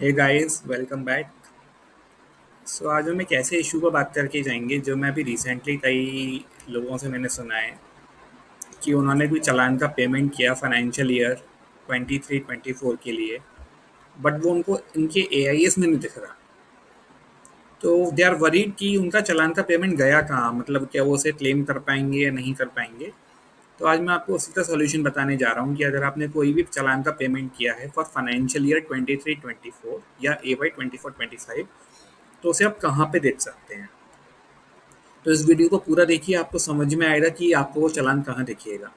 हे guys, welcome back. So आज हम एक ऐसे इशू पर बात करके जाएंगे जो मैं अभी रिसेंटली कई लोगों से मैंने सुना है कि उन्होंने कोई चालान का पेमेंट किया फाइनेंशियल ईयर 23-24 के लिए, बट वो उनको इनके एआईएस में नहीं दिख रहा। तो दे आर वरीड कि उनका चालान का पेमेंट गया कहाँ, मतलब क्या वो उसे क्लेम कर पाएंगे या नहीं कर पाएंगे। तो आज मैं आपको उसी का सॉल्यूशन बताने जा रहा हूँ कि अगर आपने कोई भी चालान का पेमेंट किया है फॉर फाइनेंशियल ईयर 23-24 या AY 24-25, तो उसे आप कहाँ पे देख सकते हैं। तो इस वीडियो को पूरा देखिए, आपको समझ में आएगा कि आपको वो चालान कहाँ दिखेगा।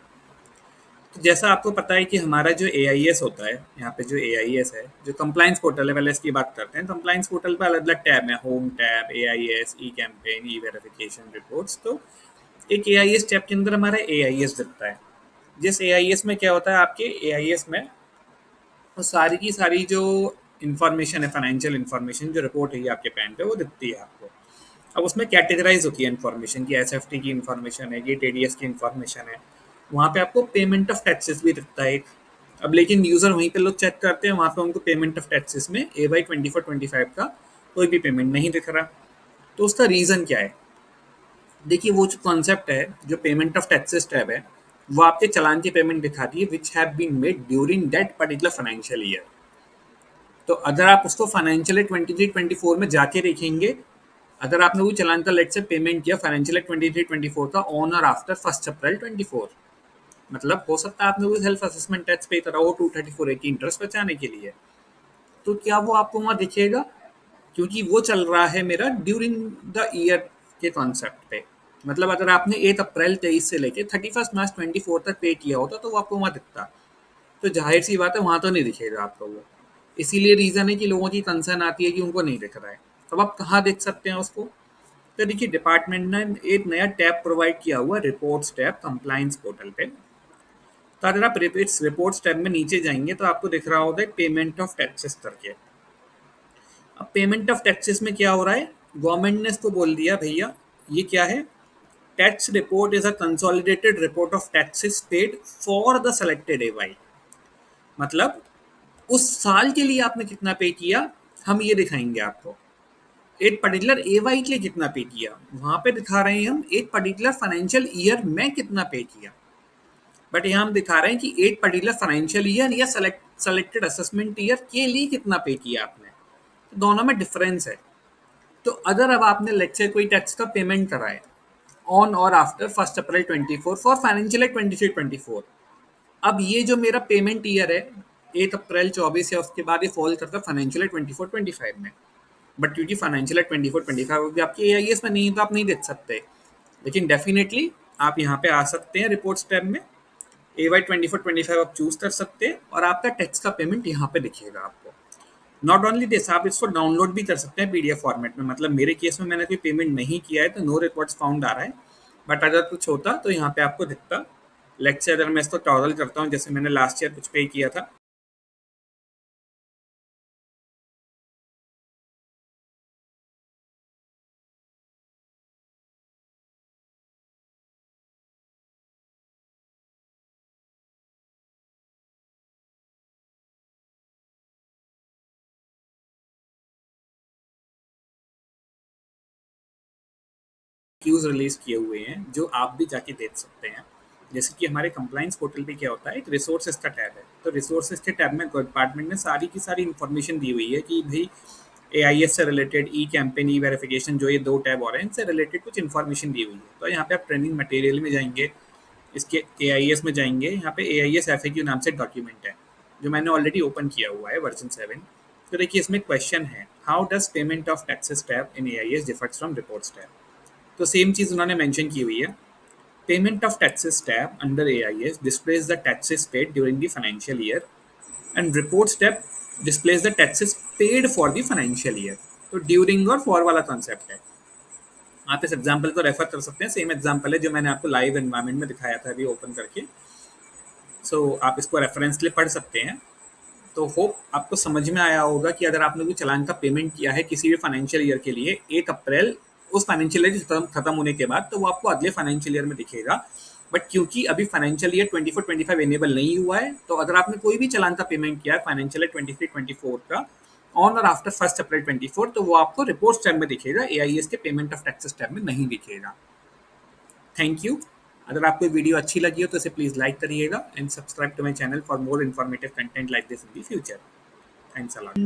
तो जैसा आपको पता है कि हमारा जो एआईएस होता है, यहाँ पे जो एआईएस है, जो कंप्लाइंस पोर्टल है, पहले इसकी बात करते हैं। कंप्लाइंस पोर्टल पे अलग अलग टैब है, होम टैब, एआईएस, ई कैंपेन, ई वेरिफिकेशन रिपोर्ट्स। तो एक एआईएस टैब के अंदर हमारा एआईएस दिखता है। जिस एआईएस में क्या होता है, आपके एआईएस में वो सारी की सारी जो इन्फॉर्मेशन है, फाइनेंशियल इन्फॉर्मेशन जो रिपोर्ट है आपके पैन पे, वो दिखती है आपको। अब उसमें कैटेगराइज होती है इन्फॉर्मेशन की, एसएफटी की इन्फॉर्मेशन है, ये टीडीएस की इन्फॉर्मेशन है। वहाँ पे आपको पेमेंट ऑफ टैक्सेस भी दिखता है एक। अब लेकिन यूज़र वहीं पे लोग चेक करते हैं, वहाँ पे उनको पेमेंट ऑफ टैक्सेस में AY 24-25 का कोई भी पेमेंट नहीं दिख रहा। तो उसका रीज़न क्या है? देखिए, वो जो कॉन्सेप्ट है, जो पेमेंट ऑफ टैक्सेस टैब है, वो आपके चालान की पेमेंट दिखाती है which have been made during that particular financial year. तो अगर आप उसको फाइनेंशियल 23-24 में जाके देखेंगे, अगर आपने वो चालान का लेट से पेमेंट किया फाइनेंशियल 23-24 का ऑन और आफ्टर 1 अप्रैल 24, मतलब हो सकता है आपने वो सेल्फ असेसमेंट टैक्स पे करा हो 234A की इंटरेस्ट बचाने के लिए, तो क्या वो आपको वहाँ दिखेगा? क्योंकि वो चल रहा है मेरा ड्यूरिंग द ईयर के कॉन्सेप्ट पे। मतलब अगर आपने 1 अप्रैल 23 से लेके 31 मार्च 24 तक पे किया होता तो वो आपको वहाँ दिखता। तो जाहिर सी बात है, वहाँ तो नहीं दिखेगा आपको वो। इसीलिए रीज़न है कि लोगों की कंसर्न आती है कि उनको नहीं दिख रहा है। अब आप कहाँ देख सकते हैं उसको? तो देखिए, डिपार्टमेंट ने एक नया टैब प्रोवाइड किया हुआ है, रिपोर्ट्स टैब कंप्लायंस पोर्टल पे। तो अगर आप इस रिपोर्ट्स टैब में नीचे जाएंगे तो आपको दिख रहा होगा पेमेंट ऑफ टैक्सेस करके। अब पेमेंट ऑफ टैक्सेस में क्या हो रहा है, गवर्नमेंट ने इसको बोल दिया भैया ये क्या है, tax report is a consolidated report of taxes paid for the selected AY. मतलब उस साल के लिए आपने कितना पे किया, हम ये दिखाएंगे आपको। एक पर्टिकुलर एवाई के लिए कितना पे किया, वहां पे दिखा रहे हैं हम एक पर्टिकुलर फाइनेंशियल ईयर में कितना पे किया। बट यहाँ हम दिखा रहे हैं कि एक पर्टिकुलर फाइनेंशियल ईयर या सेलेक्टेड असेसमेंट ईयर के लिए कितना पे किया आपने। तो दोनों में डिफरेंस है। तो अगर अब आपने लेट्स से कोई टैक्स का पेमेंट करा है ऑन और after 1 April 24 for financial year 23-24, अब ये जो मेरा पेमेंट ईयर है 1 अप्रैल 24 या उसके बाद ये फॉल करता है फाइनेंशियल ईयर 24-25 में। बट क्योंकि फाइनेंशियल ईयर 24-25 अभी आपके एआईएस में नहीं है तो आप नहीं देख सकते। लेकिन डेफिनेटली आप यहाँ पे आ सकते हैं रिपोर्ट्स टैब में, AY 24-25 आप चूज कर सकते हैं और आपका टैक्स का पेमेंट यहाँ पे दिखेगा आपको। नॉट ओनली दिस, आप इसको डाउनलोड भी कर सकते हैं पीडीएफ फॉर्मेट में। मतलब मेरे केस में मैंने कोई पेमेंट नहीं किया है तो नो रिकॉर्ड्स फाउंड आ रहा है। बट अगर कुछ होता तो यहाँ पे आपको दिखता। लेट्स से अगर मैं इसको टॉगल करता हूँ, जैसे मैंने लास्ट ईयर कुछ पे किया था, क्यूज रिलीज किए हुए हैं जो आप भी जाके देख सकते हैं। जैसे कि हमारे कंप्लाइंस पोर्टल पे क्या होता है, एक रिसोर्सेज का टैब है। तो रिसोर्सेज के टैब में डिपार्टमेंट ने सारी की सारी इन्फॉर्मेशन दी हुई है कि भाई एआईएस से रिलेटेड, ई कैंपेन, ई वेरिफिकेशन, जो ये दो टैब और हैं, इनसे रिलेटेड कुछ इन्फॉर्मेशन दी हुई है। तो यहाँ पे आप ट्रेनिंग मटेरियल में जाएंगे, इसके एआईएस में जाएंगे, यहाँ पे एआईएस एफएक्यू नाम से डॉक्यूमेंट है जो मैंने ऑलरेडी ओपन किया हुआ है, वर्जन 7। तो देखिए, इसमें क्वेश्चन है, how does payment of taxes tab in AIS differs from reports tab. तो सेम चीज़ उन्होंने मेंशन की हुई है। Payment of taxes tab under AIS displays the taxes paid during the financial year and reports tab displays the taxes paid for the financial year. तो during और for वाला concept है। आप इस एग्जाम्पल को रेफर कर सकते हैं, सेम एग्जाम्पल है जो मैंने आपको लाइव एनवायरमेंट में दिखाया था अभी ओपन करके। आप इसको रेफरेंस के लिए पढ़ सकते हैं। तो होप आपको समझ में आया होगा कि अगर आपने कोई चालान का पेमेंट किया है किसी भी फाइनेंशियल ईयर के लिए 1 अप्रैल उस फाइनेंशियल ईयर खत्म होने के बाद, तो वो आपको अगले फाइनेंशियल ईयर में दिखेगा। बट क्योंकि अभी फाइनेंशियल ईयर 24-25 एनेबल नहीं हुआ है, तो अगर आपने कोई भी चालान का पेमेंट किया है फाइनेंशियल ईयर 23-24 का, ऑन और आफ्टर 1 अप्रैल 24, तो वो आपको रिपोर्ट्स टैब में दिखेगा, एआईएस के पेमेंट ऑफ टैक्सेस टैब में नहीं दिखेगा। Thank you. अगर आपको वीडियो अच्छी लगी हो तो इसे प्लीज़ लाइक करिएगा and subscribe to my channel for more informative content like this in the future. Thanks a lot.